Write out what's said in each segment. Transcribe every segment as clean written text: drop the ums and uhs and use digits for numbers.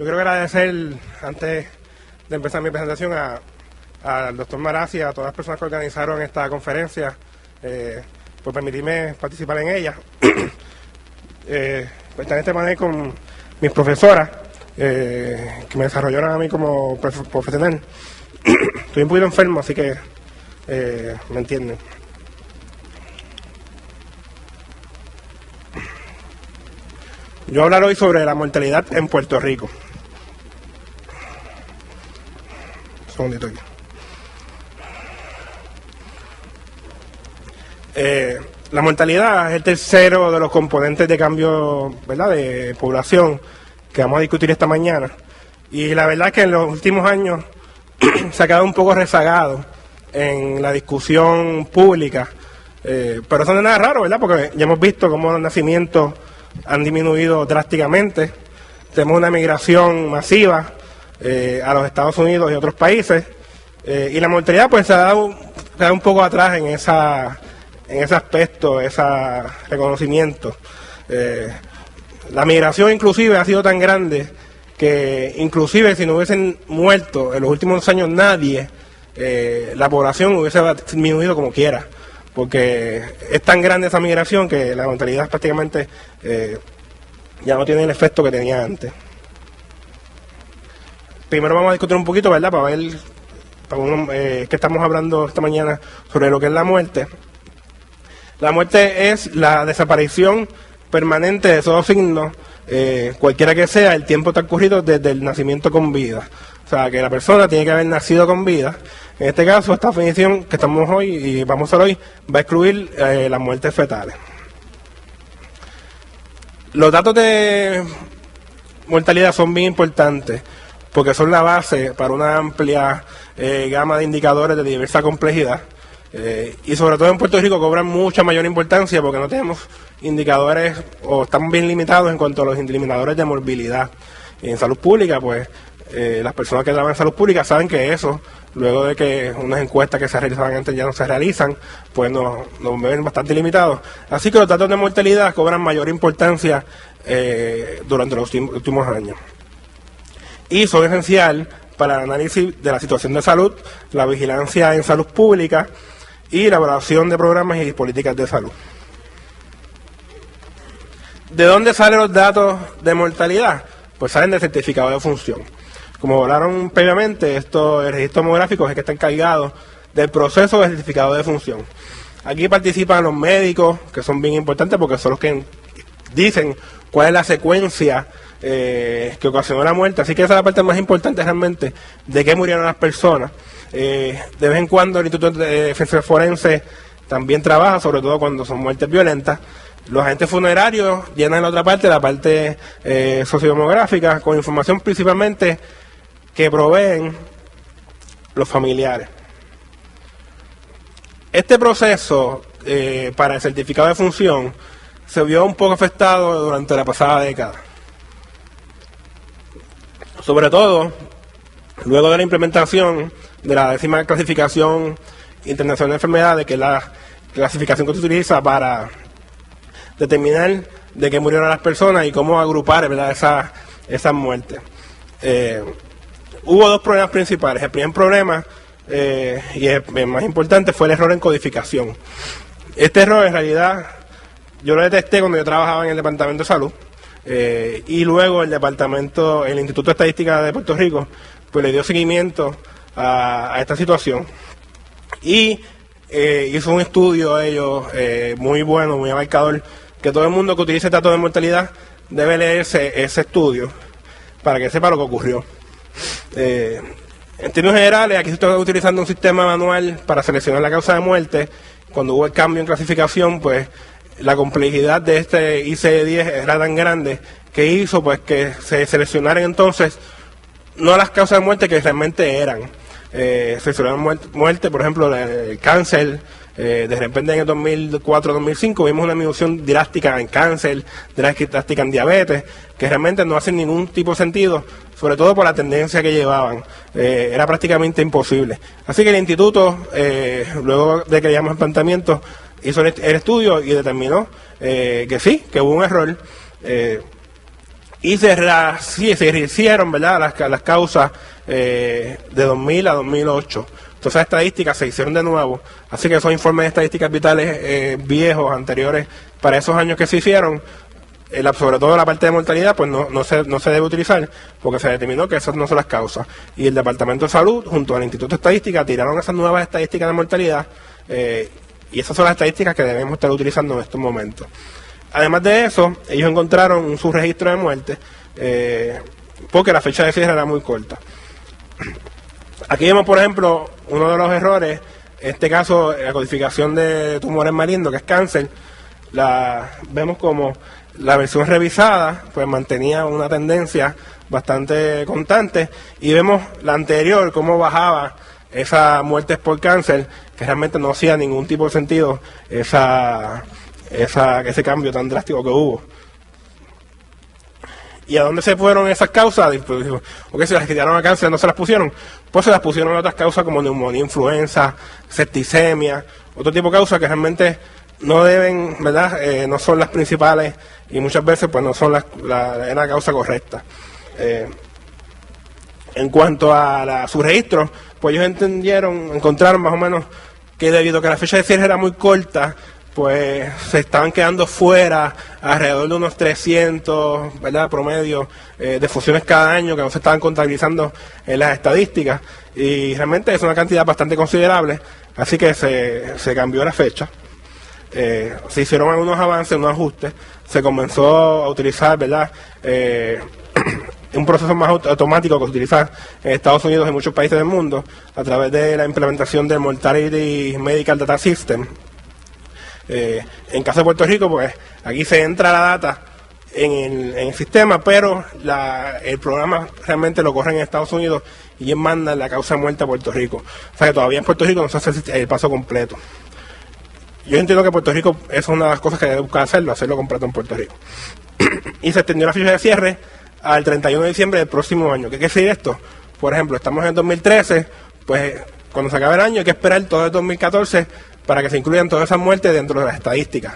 Yo quiero agradecer, antes de empezar mi presentación, al doctor Marazzi y a todas las personas que organizaron esta conferencia por permitirme participar en ella. Estar en este panel con mis profesoras que me desarrollaron a mí como profesional. Estoy un poquito enfermo, así que me entienden. Yo voy a hablar hoy sobre la mortalidad en Puerto Rico. Un segundito aquí. La mortalidad es el tercero de los componentes de cambio, ¿verdad?, de población que vamos a discutir esta mañana. Y la verdad es que en los últimos años se ha quedado un poco rezagado en la discusión pública. Pero eso no es nada raro, ¿verdad?, porque ya hemos visto cómo los nacimientos han disminuido drásticamente. Tenemos una migración masiva a los Estados Unidos y otros países. Y la mortalidad pues se ha dado un poco atrás en ese aspecto, ese reconocimiento. La migración inclusive ha sido tan grande que inclusive si no hubiesen muerto en los últimos años nadie, la población hubiese disminuido como quiera, porque es tan grande esa migración que la mortalidad prácticamente ya no tiene el efecto que tenía antes. Primero vamos a discutir un poquito, ¿verdad?, para ver que estamos hablando esta mañana sobre lo que es la muerte. La muerte es la desaparición permanente de esos signos, cualquiera que sea el tiempo transcurrido desde el nacimiento con vida. O sea, que la persona tiene que haber nacido con vida. En este caso, esta definición que estamos hoy y vamos a hacer hoy va a excluir las muertes fetales. Los datos de mortalidad son bien importantes porque son la base para una amplia gama de indicadores de diversa complejidad. Y sobre todo en Puerto Rico cobran mucha mayor importancia porque no tenemos indicadores o estamos bien limitados en cuanto a los indicadores de morbilidad. Y en salud pública, pues las personas que trabajan en salud pública saben que eso, luego de que unas encuestas que se realizaban antes ya no se realizan, pues nos ven bastante limitados. Así que los datos de mortalidad cobran mayor importancia durante los últimos años. Y son esenciales para el análisis de la situación de salud, la vigilancia en salud pública y la evaluación de programas y políticas de salud. ¿De dónde salen los datos de mortalidad? Pues salen del certificado de función. Como hablaron previamente, el registro demográfico es el que está encargado del proceso del certificado de función. Aquí participan los médicos, que son bien importantes porque son los que dicen cuál es la secuencia que ocasionó la muerte. Así que esa es la parte más importante realmente de qué murieron las personas. De vez en cuando el Instituto de Defensa Forense también trabaja, sobre todo cuando son muertes violentas. Los agentes funerarios llenan la otra parte, la parte sociodemográfica, con información principalmente que proveen los familiares. Este proceso para el certificado de función se vio un poco afectado durante la pasada década. Sobre todo, luego de la implementación de la 10ª clasificación internacional de enfermedades, que es la clasificación que se utiliza para determinar de qué murieron las personas y cómo agrupar, ¿verdad?, esas muertes. Hubo dos problemas principales. El primer problema, y el más importante, fue el error en codificación. Este error, en realidad, yo lo detecté cuando yo trabajaba en el Departamento de Salud, y luego el Instituto de Estadística de Puerto Rico, pues le dio seguimiento a esta situación y hizo un estudio ellos muy bueno, muy abarcador, que todo el mundo que utilice datos de mortalidad debe leerse ese estudio para que sepa lo que ocurrió. En términos generales, aquí se está utilizando un sistema manual para seleccionar la causa de muerte. Cuando hubo el cambio en clasificación, pues la complejidad de este ICD-10 era tan grande que hizo pues que se seleccionaran entonces no las causas de muerte que realmente eran. Seleccionaron muerte, por ejemplo, el cáncer. De repente en el 2004-2005 vimos una disminución drástica en cáncer, drástica en diabetes, que realmente no hacen ningún tipo de sentido, sobre todo por la tendencia que llevaban. Era prácticamente imposible. Así que el instituto, luego de que llegamos al planteamiento, hizo el estudio y determinó que sí, que hubo un error. y se hicieron, ¿verdad?, las causas de 2000 a 2008. Entonces esas estadísticas se hicieron de nuevo, así que esos informes de estadísticas vitales viejos, anteriores, para esos años que se hicieron, sobre todo la parte de mortalidad, pues no se debe utilizar, porque se determinó que esas no son las causas. Y el Departamento de Salud, junto al Instituto de Estadística, tiraron esas nuevas estadísticas de mortalidad, y esas son las estadísticas que debemos estar utilizando en estos momentos. Además de eso, ellos encontraron un subregistro de muerte, porque la fecha de cierre era muy corta. Aquí vemos, por ejemplo, uno de los errores, en este caso, la codificación de tumores malignos, que es cáncer. Vemos como la versión revisada pues mantenía una tendencia bastante constante, y vemos la anterior, cómo bajaba esas muertes por cáncer, que realmente no hacía ningún tipo de sentido ese cambio tan drástico que hubo. ¿Y a dónde se fueron esas causas? ¿O si las quitaron a cáncer no se las pusieron? Pues se las pusieron a otras causas como neumonía, influenza, septicemia, otro tipo de causas que realmente no deben, ¿verdad? No son las principales, y muchas veces pues no son la causa correcta. En cuanto a su registro, pues ellos encontraron más o menos que debido a que la fecha de cierre era muy corta, pues se estaban quedando fuera alrededor de unos 300, ¿verdad?, promedio de fusiones cada año que no se estaban contabilizando en las estadísticas, y realmente es una cantidad bastante considerable, así que se cambió la fecha. Se hicieron algunos avances, unos ajustes, se comenzó a utilizar, ¿verdad?, un proceso más automático que se utiliza en Estados Unidos y en muchos países del mundo a través de la implementación del Mortality Medical Data System. En caso de Puerto Rico, pues aquí se entra la data en el sistema, pero el programa realmente lo corre en Estados Unidos y ellos mandan la causa de muerte a Puerto Rico. O sea que todavía en Puerto Rico no se hace el paso completo. Yo entiendo que Puerto Rico es una de las cosas que debe buscar hacerlo completo en Puerto Rico. Y se extendió la fecha de cierre al 31 de diciembre del próximo año. ¿Qué quiere decir esto? Por ejemplo, estamos en 2013, pues cuando se acabe el año hay que esperar todo el 2014 para que se incluyan todas esas muertes dentro de las estadísticas.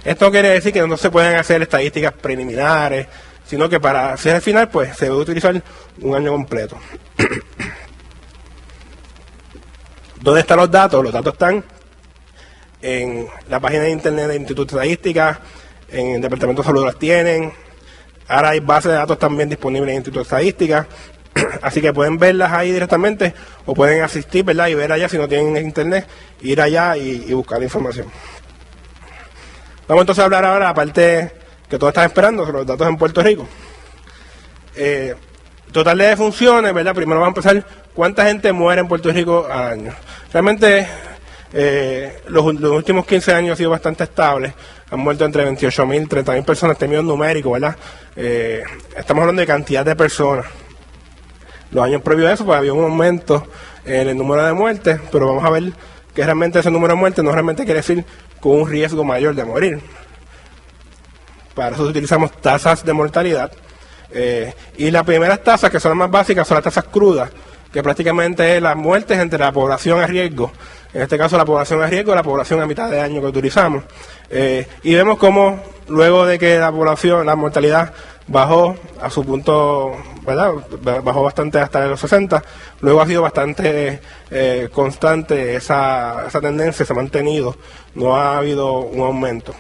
Esto no quiere decir que no se puedan hacer estadísticas preliminares, sino que para hacer el final, pues se debe utilizar un año completo. ¿Dónde están los datos? Los datos están en la página de internet del Instituto de Estadística, en el Departamento de Salud las tienen. Ahora hay bases de datos también disponibles en el Instituto de Estadística, así que pueden verlas ahí directamente, o pueden asistir, ¿verdad?, y ver allá si no tienen internet, ir allá y buscar información. Vamos entonces a hablar ahora de la parte que todos están esperando, sobre los datos en Puerto Rico. Total de defunciones, ¿verdad? Primero vamos a empezar, ¿cuánta gente muere en Puerto Rico al año? Realmente los últimos 15 años ha sido bastante estable. Han muerto entre 28.000 y 30.000 personas en términos numéricos, ¿verdad? Estamos hablando de cantidad de personas. Los años previos a eso, pues había un aumento en el número de muertes, pero vamos a ver que realmente ese número de muertes no realmente quiere decir con un riesgo mayor de morir. Para eso utilizamos tasas de mortalidad. Y las primeras tasas, que son las más básicas, son las tasas crudas, que prácticamente es las muertes entre la población a riesgo. En este caso la población a riesgo, la población a mitad de año que utilizamos. Y vemos cómo luego de que la mortalidad bajó a su punto, ¿verdad?, bajó bastante hasta los 60, luego ha sido bastante constante esa tendencia, se ha mantenido, no ha habido un aumento.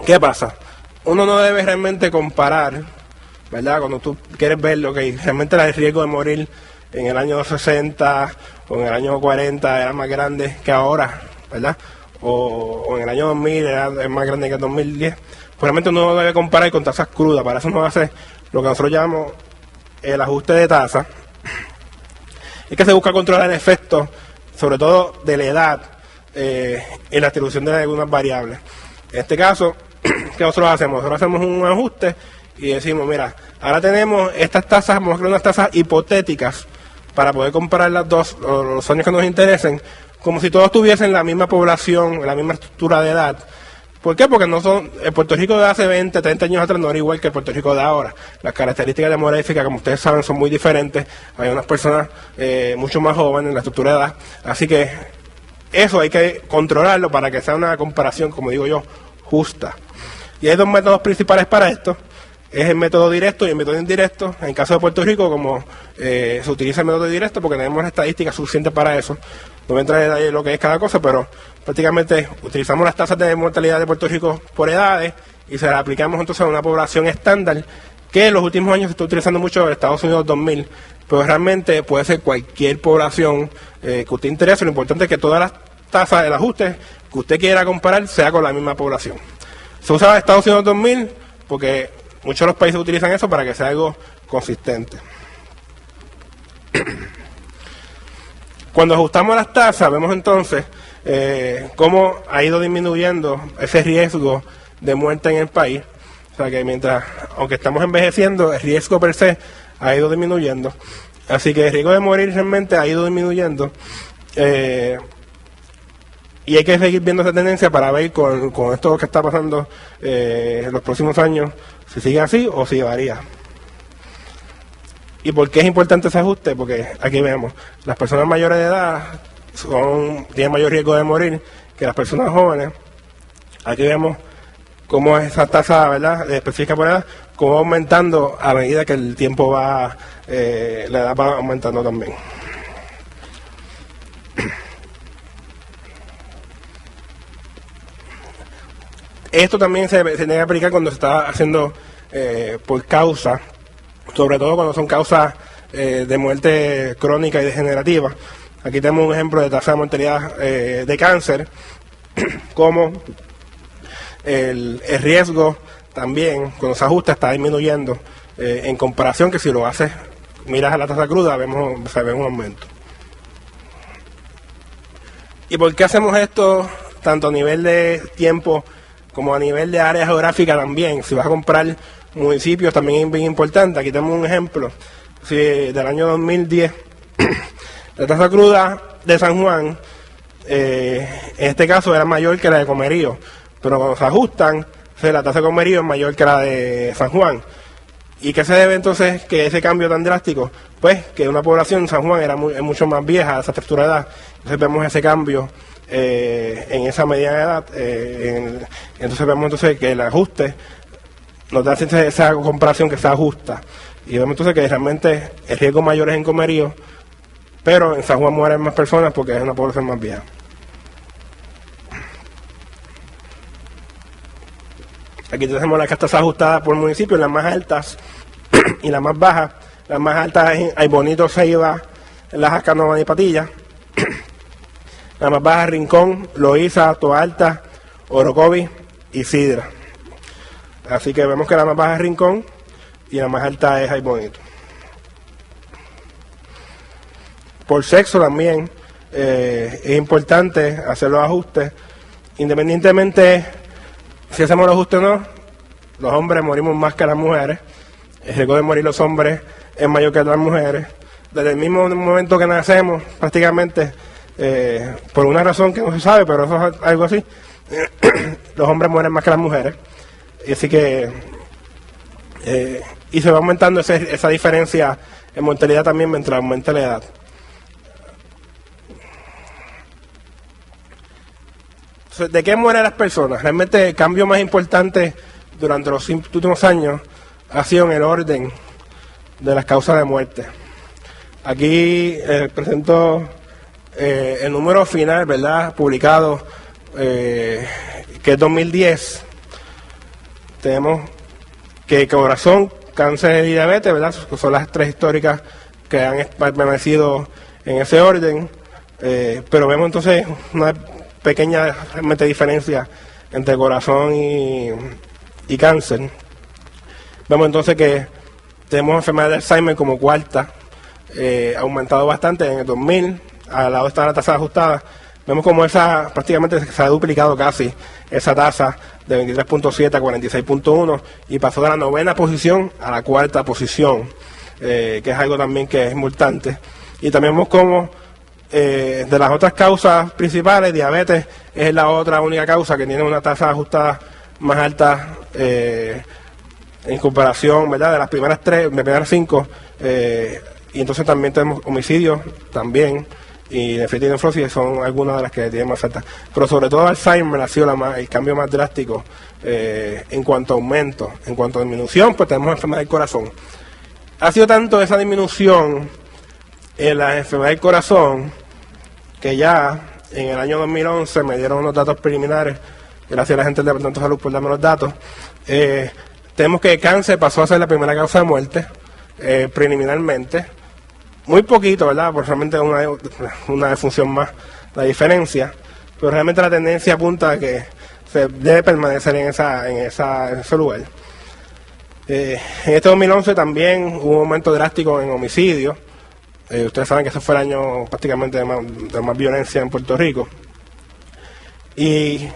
¿Qué pasa? Uno no debe realmente comparar, ¿verdad?, cuando tú quieres ver lo que realmente el riesgo de morir en el año 60 o en el año 40 era más grande que ahora, ¿verdad?, o en el año 2000 es más grande que el 2010. Pues realmente uno debe comparar con tasas crudas. Para eso nos hace lo que nosotros llamamos el ajuste de tasa. Es que se busca controlar el efecto, sobre todo de la edad, en la distribución de algunas variables. En este caso, ¿qué nosotros hacemos? Nosotros hacemos un ajuste y decimos, mira, ahora tenemos estas tasas, vamos a crear unas tasas hipotéticas para poder comparar los años que nos interesen, como si todos tuviesen la misma población, la misma estructura de edad. ¿Por qué? Porque el Puerto Rico de hace 20, 30 años atrás no era igual que el Puerto Rico de ahora. Las características demográficas, como ustedes saben, son muy diferentes. Hay unas personas mucho más jóvenes en la estructura de edad. Así que eso hay que controlarlo para que sea una comparación, como digo yo, justa. Y hay dos métodos principales para esto. es el método directo y el método indirecto. En el caso de Puerto Rico, como se utiliza el método directo porque tenemos estadísticas suficientes para eso, no voy a entrar en detalle lo que es cada cosa, pero prácticamente utilizamos las tasas de mortalidad de Puerto Rico por edades y se las aplicamos entonces a una población estándar que en los últimos años se está utilizando mucho en Estados Unidos 2000, pero realmente puede ser cualquier población que usted interese. Lo importante es que todas las tasas, el ajuste que usted quiera comparar sea con la misma población. Se usa Estados Unidos 2000 porque muchos de los países utilizan eso para que sea algo consistente. Cuando ajustamos las tasas, vemos entonces cómo ha ido disminuyendo ese riesgo de muerte en el país. O sea que aunque estamos envejeciendo, el riesgo per se ha ido disminuyendo. Así que el riesgo de morir realmente ha ido disminuyendo. Y hay que seguir viendo esa tendencia para ver con esto que está pasando en los próximos años, si sigue así o si varía. ¿Y por qué es importante ese ajuste? Porque aquí vemos, las personas mayores de edad tienen mayor riesgo de morir que las personas jóvenes. Aquí vemos cómo esa tasa, ¿verdad?, específica por edad, cómo va aumentando a medida que el tiempo va, la edad va aumentando también. Esto también se tiene que aplicar cuando se está haciendo por causa, sobre todo cuando son causas de muerte crónica y degenerativa. Aquí tenemos un ejemplo de tasa de mortalidad de cáncer, como el riesgo también, cuando se ajusta, está disminuyendo en comparación que si lo haces, miras a la tasa cruda, se ve un aumento. ¿Y por qué hacemos esto tanto a nivel de tiempo como a nivel de área geográfica también? Si vas a comprar municipios también es bien importante. Aquí tenemos un ejemplo del año 2010. La tasa cruda de San Juan, en este caso era mayor que la de Comerío, pero cuando se ajustan, la tasa de Comerío es mayor que la de San Juan. ¿Y qué se debe entonces que ese cambio tan drástico? Pues que una población, San Juan, es mucho más vieja, esa estructura de edad. Entonces vemos ese cambio en esa mediana edad. Entonces vemos que el ajuste nos da esa comparación que se ajusta. Y vemos entonces que realmente el riesgo mayor es en Comerío, pero en San Juan mueren más personas porque es una población más vieja. Aquí tenemos las tasas ajustadas por municipio, las más altas y las más bajas. Las más altas hay Bonito, Ceiba, Lajas, Canóvanas y Patillas. La más baja, Rincón, Loíza, Toalta, Orocovis y Sidra. Así que vemos que la más baja es Rincón y la más alta es Bonito. Por sexo también es importante hacer los ajustes. Independientemente si hacemos los ajustes o no, los hombres morimos más que las mujeres. El riesgo de morir los hombres es mayor que las mujeres. Desde el mismo momento que nacemos, prácticamente, por una razón que no se sabe, pero eso es algo así, los hombres mueren más que las mujeres. Y así que, y se va aumentando esa diferencia en mortalidad también mientras aumenta la edad. Entonces, ¿de qué mueren las personas? Realmente el cambio más importante durante los últimos años ha sido en el orden de las causas de muerte. Aquí presento el número final, ¿verdad?, publicado, que es 2010. Tenemos que corazón, cáncer y diabetes, ¿verdad?, son las tres históricas que han permanecido en ese orden, pero vemos entonces una pequeña realmente diferencia entre corazón y cáncer. Vemos entonces que tenemos enfermedad de Alzheimer como cuarta, ha aumentado bastante en el 2000, al lado está la tasa ajustada. Vemos como esa prácticamente se ha duplicado casi esa tasa de 23.7 a 46.1 y pasó de la 9ª posición a la 4ª posición, que es algo también que es importante. Y también vemos como de las otras causas principales, diabetes es la otra única causa que tiene una tasa ajustada más alta en comparación, ¿verdad?, de las primeras 5, y entonces también tenemos homicidios también y nefritis son algunas de las que tienen más altas. Pero sobre todo Alzheimer ha sido el cambio más drástico en cuanto a aumento. En cuanto a disminución, pues tenemos enfermedad del corazón. Ha sido tanto esa disminución en la enfermedad del corazón que ya en el año 2011 me dieron unos datos preliminares, gracias a la gente del Departamento de Salud por darme los datos. Tenemos que el cáncer pasó a ser la primera causa de muerte preliminarmente. Muy poquito, ¿verdad? Porque realmente una defunción más la diferencia, pero realmente la tendencia apunta a que se debe permanecer en ese lugar. En este 2011 también hubo un aumento drástico en homicidios. Ustedes saben que ese fue el año prácticamente de más violencia en Puerto Rico. Y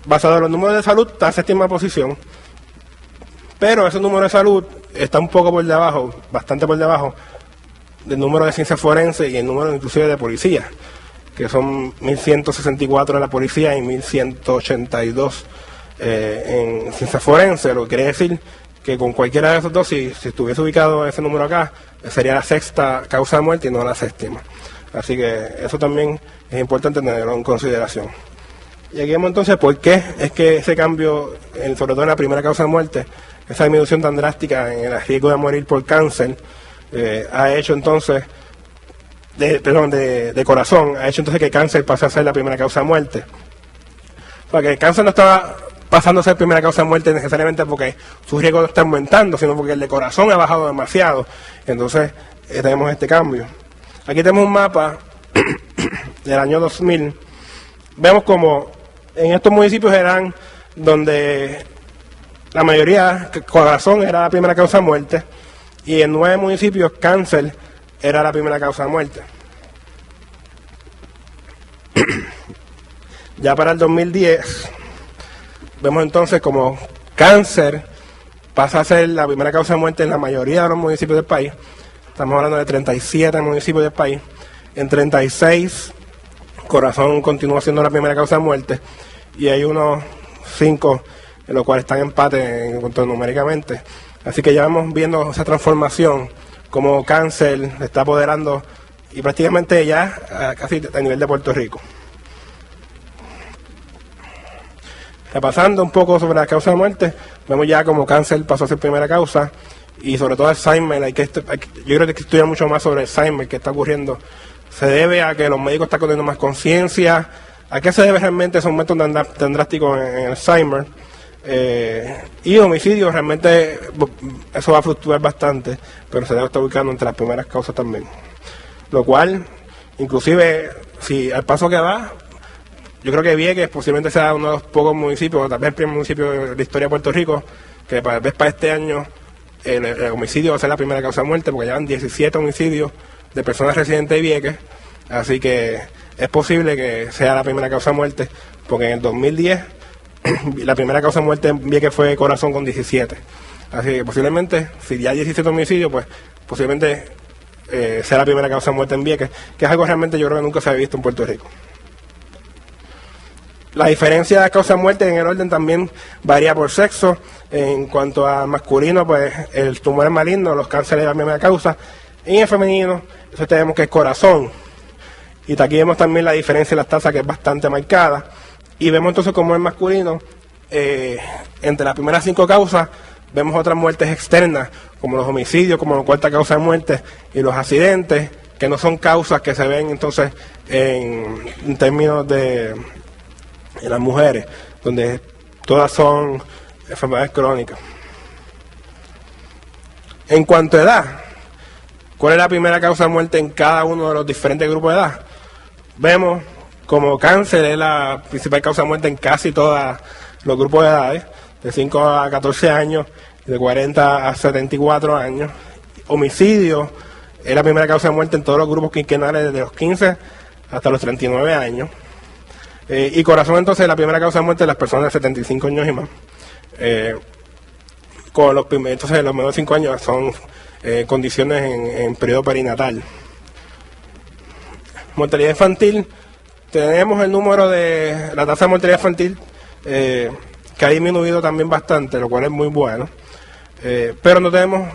basado en los números de salud, está en séptima posición. Pero ese número de salud está un poco por debajo, bastante por debajo, del número de ciencia forense y el número inclusive de policía, que son 1.164 en la policía y 1.182 en ciencia forense, lo que quiere decir que con cualquiera de esos dos, si estuviese ubicado ese número acá, sería la sexta causa de muerte y no la séptima. Así que eso también es importante tenerlo en consideración. Y aquí vemos entonces por qué es que ese cambio, sobre todo en la primera causa de muerte, esa disminución tan drástica en el riesgo de morir por cáncer, ha hecho entonces, de corazón, ha hecho entonces que el cáncer pase a ser la primera causa de muerte. Porque el cáncer no estaba pasando a ser primera causa de muerte necesariamente porque su riesgo está aumentando, sino porque el de corazón ha bajado demasiado. Entonces tenemos este cambio. Aquí tenemos un mapa del año 2000. Vemos como en estos municipios eran donde la mayoría, corazón era la primera causa de muerte, y en 9 municipios cáncer era la primera causa de muerte. Ya para el 2010, vemos entonces como cáncer pasa a ser la primera causa de muerte en la mayoría de los municipios del país. Estamos hablando de 37 municipios del país. En 36, corazón continúa siendo la primera causa de muerte. Y hay unos 5 en los cuales están en empate en cuanto numéricamente. Así que ya vamos viendo esa transformación, como cáncer está apoderando y prácticamente ya casi a nivel de Puerto Rico. Repasando un poco sobre la causa de muerte, vemos ya como cáncer pasó a ser primera causa y sobre todo Alzheimer. Yo creo que hay que estudiar mucho más sobre Alzheimer, qué está ocurriendo. Se debe a que los médicos están teniendo más conciencia. ¿A qué se debe realmente ese aumento tan drástico en Alzheimer? Y homicidios, realmente eso va a fluctuar bastante, pero se debe estar ubicando entre las primeras causas también. Lo cual, inclusive, si al paso que va, yo creo que Vieques posiblemente sea uno de los pocos municipios, o tal vez el primer municipio de la historia de Puerto Rico, que tal vez para este año el homicidio va a ser la primera causa de muerte, porque llevan 17 homicidios de personas residentes de Vieques, así que es posible que sea la primera causa de muerte, porque en el 2010 la primera causa de muerte en Vieques fue corazón con 17. Así que posiblemente, si ya hay 17 homicidios, pues posiblemente sea la primera causa de muerte en Vieques, que es algo realmente yo creo que nunca se ha visto en Puerto Rico. La diferencia de causa de muerte en el orden también varía por sexo. En cuanto a masculino, pues el tumor es maligno, los cánceres de la misma causa. En el femenino, eso tenemos que es corazón. Y aquí vemos también la diferencia en las tasas, que es bastante marcada. Y vemos entonces como es masculino, entre las primeras 5 causas, vemos otras muertes externas, como los homicidios, como la cuarta causa de muerte, y los accidentes, que no son causas que se ven entonces en términos de en las mujeres, donde todas son enfermedades crónicas. En cuanto a edad, ¿cuál es la primera causa de muerte en cada uno de los diferentes grupos de edad? Vemos como cáncer es la principal causa de muerte en casi todos los grupos de edades, de 5 a 14 años, de 40 a 74 años. Homicidio es la primera causa de muerte en todos los grupos quinquenales, desde los 15 hasta los 39 años. Y corazón entonces es la primera causa de muerte de las personas de 75 años y más. Con los primeros, entonces los menores de 5 años son condiciones en periodo perinatal. Mortalidad infantil, tenemos el número de la tasa de mortalidad infantil que ha disminuido también bastante, lo cual es muy bueno. Pero no tenemos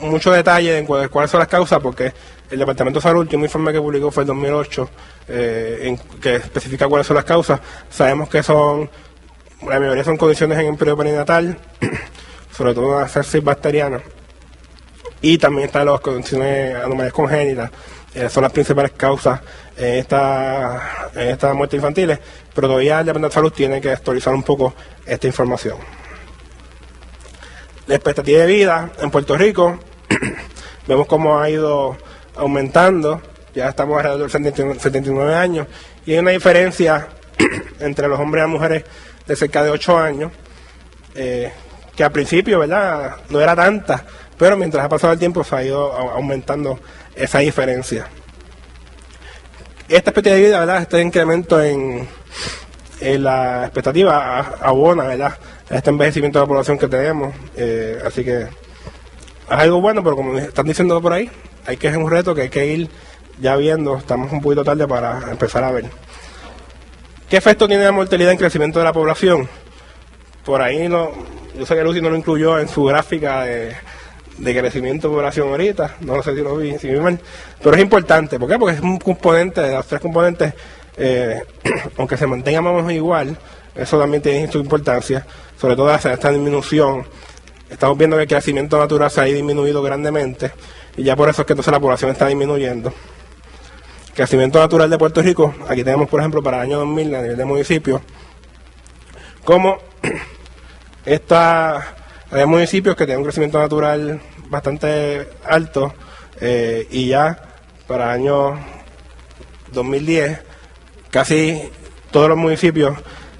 mucho detalle en cuáles son las causas, porque el Departamento de Salud, el último informe que publicó fue el 2008, que especifica cuáles son las causas. Sabemos que la mayoría son condiciones en el periodo perinatal, sobre todo una sepsis bacteriana, y también están las condiciones anomalías congénitas, son las principales causas en estas muertes infantiles, pero todavía el Departamento de Salud tiene que actualizar un poco esta información. La expectativa de vida en Puerto Rico, vemos cómo ha ido aumentando, ya estamos alrededor de 79 años, y hay una diferencia entre los hombres y las mujeres de cerca de 8 años, que al principio, ¿verdad?, no era tanta, pero mientras ha pasado el tiempo se ha ido aumentando esa diferencia. Esta expectativa de vida, ¿verdad?, este incremento en la expectativa abona, ¿verdad?, a este envejecimiento de la población que tenemos, así que es algo bueno, pero como están diciendo por ahí, es un reto que hay que ir ya viendo, estamos un poquito tarde para empezar a ver. ¿Qué efecto tiene la mortalidad en crecimiento de la población? Por ahí yo sé que Lucy no lo incluyó en su gráfica de crecimiento de población ahorita, no sé si lo vi mal, pero es importante. ¿Por qué? Porque es un componente, de los 3 componentes, aunque se mantenga más o menos igual, eso también tiene su importancia, sobre todo hacia esta disminución. Estamos viendo que el crecimiento natural se ha disminuido grandemente, y ya por eso es que entonces la población está disminuyendo. Crecimiento natural de Puerto Rico, aquí tenemos por ejemplo para el año 2000 a nivel de municipio, como hay municipios que tienen un crecimiento natural bastante alto, y ya para el año 2010 casi todos los municipios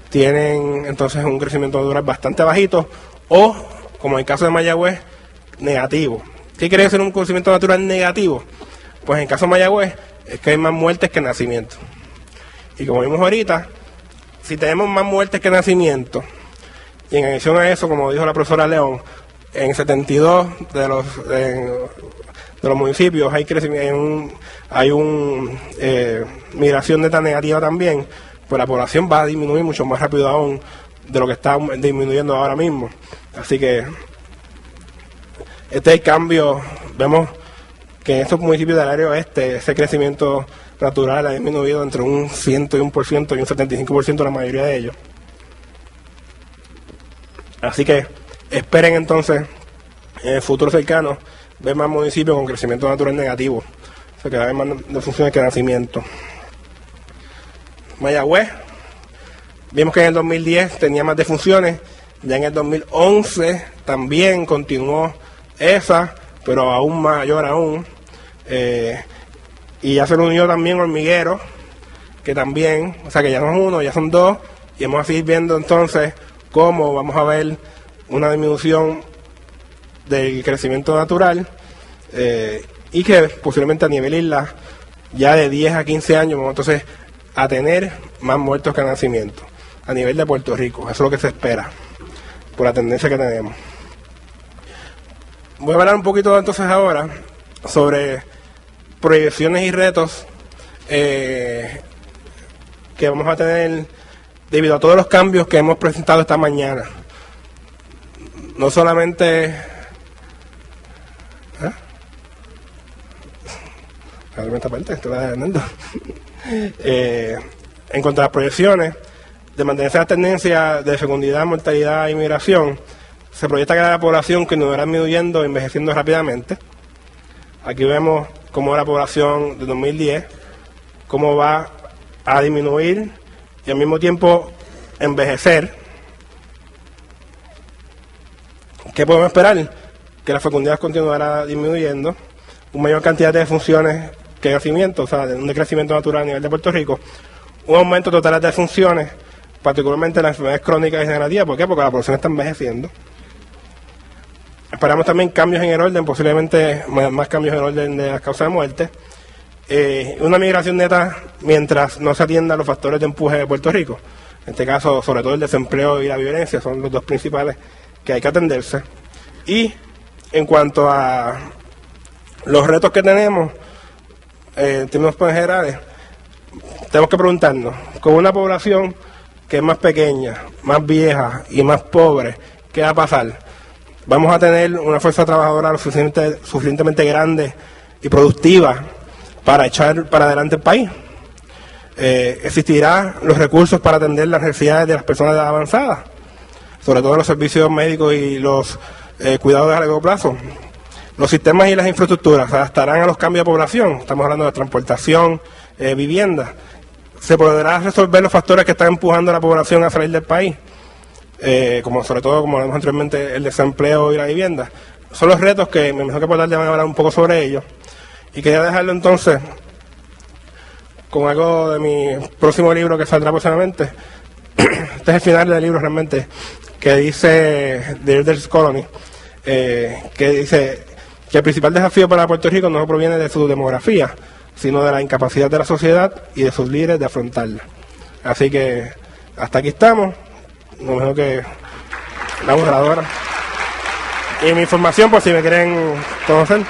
tienen entonces un crecimiento natural bastante bajito, o como en el caso de Mayagüez, negativo. ¿Qué quiere decir un crecimiento natural negativo? Pues en el caso de Mayagüez es que hay más muertes que nacimientos. Y como vimos ahorita, si tenemos más muertes que nacimientos, y en adición a eso, como dijo la profesora León, en 72 de los municipios hay una migración neta negativa también, pues la población va a disminuir mucho más rápido aún de lo que está disminuyendo ahora mismo. Así que este es el cambio. Vemos que en estos municipios del área oeste ese crecimiento natural ha disminuido entre un 101% y un 75% la mayoría de ellos. Así que esperen entonces en el futuro cercano ver más municipios con crecimiento natural negativo, o sea que va a haber más defunciones que nacimiento. Mayagüez, vimos que en el 2010 tenía más defunciones, ya en el 2011 también continuó esa, pero aún mayor aún, y ya se lo unió también Hormiguero, que también, o sea que ya no es uno, ya son 2, y vamos a seguir viendo entonces cómo vamos a ver una disminución del crecimiento natural, y que posiblemente a nivel isla ya de 10 a 15 años vamos entonces a tener más muertos que nacimientos a nivel de Puerto Rico. Eso es lo que se espera por la tendencia que tenemos. Voy a hablar un poquito entonces ahora sobre proyecciones y retos que vamos a tener debido a todos los cambios que hemos presentado esta mañana. No solamente en cuanto a las proyecciones de mantenerse la tendencia de fecundidad, mortalidad e inmigración, se proyecta que la población continuará disminuyendo, envejeciendo rápidamente. Aquí vemos cómo la población de 2010, cómo va a disminuir y al mismo tiempo envejecer. ¿Qué podemos esperar? Que la fecundidad continuará disminuyendo, una mayor cantidad de funciones que nacimiento, o sea, de un decrecimiento natural a nivel de Puerto Rico, un aumento total de funciones, particularmente las enfermedades crónicas y degenerativas. ¿Por qué? Porque la población está envejeciendo. Esperamos también cambios en el orden, posiblemente más cambios en el orden de las causas de muerte. Una migración neta mientras no se atiendan los factores de empuje de Puerto Rico. En este caso, sobre todo el desempleo y la violencia, son los 2 principales que hay que atenderse. Y en cuanto a los retos que tenemos, en términos generales, tenemos que preguntarnos, con una población que es más pequeña, más vieja y más pobre, ¿qué va a pasar? vamos a tener una fuerza trabajadora lo suficientemente grande y productiva para echar para adelante el país. Existirán los recursos para atender las necesidades de las personas de edad avanzada, sobre todo los servicios médicos y los cuidados a largo plazo. Los sistemas y las infraestructuras se adaptarán a los cambios de población. Estamos hablando de transportación, vivienda. Se podrá resolver los factores que están empujando a la población a salir del país, como sobre todo, como hablamos anteriormente, el desempleo y la vivienda. Son los retos que me imagino que por tarde van a hablar un poco sobre ellos. Y quería dejarlo entonces con algo de mi próximo libro que saldrá próximamente. Este es el final del libro realmente, que dice The Elders Colony, que dice que el principal desafío para Puerto Rico no proviene de su demografía, sino de la incapacidad de la sociedad y de sus líderes de afrontarla. Así que hasta aquí estamos, lo mejor que la borradora. Y mi información, por si me quieren conocer.